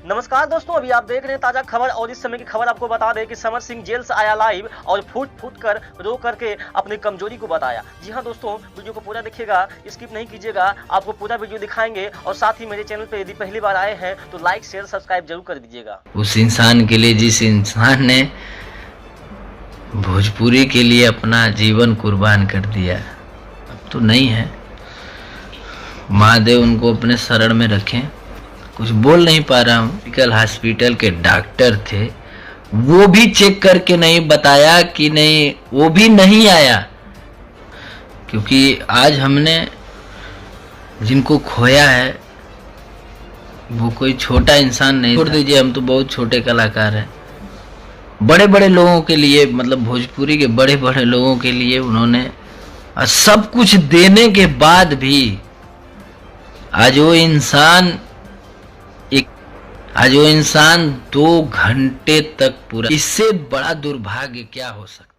नमस्कार दोस्तों, अभी आप देख रहे हैं ताजा खबर और इस समय की खबर आपको बता दें कि समर सिंह जेल से आया लाइव और फूट फूट कर रो करके अपनी कमजोरी को बताया। जी हां दोस्तों, वीडियो को पूरा देखिएगा, स्किप नहीं कीजिएगा, आपको पूरा वीडियो दिखाएंगे और साथ ही मेरे चैनल पे यदि पहली बार आए हैं तो लाइक शेयर सब्सक्राइब जरूर कर दीजिएगा। उस इंसान के लिए जिस इंसान ने भोजपुरी के लिए अपना जीवन कुर्बान कर दिया, अब तो नहीं है। महादेव उनको अपने शरण में रखें। कुछ बोल नहीं पा रहा हूँ। मेडिकल हॉस्पिटल के डॉक्टर थे, वो भी चेक करके नहीं बताया कि नहीं, वो भी नहीं आया। क्योंकि आज हमने जिनको खोया है वो कोई छोटा इंसान नहीं। छोड़ दीजिए, हम तो बहुत छोटे कलाकार हैं। बड़े बड़े लोगों के लिए, मतलब भोजपुरी के बड़े बड़े लोगों के लिए उन्होंने सब कुछ देने के बाद भी आज वो इंसान 2 घंटे तक पूरा, इससे बड़ा दुर्भाग्य क्या हो सकता है।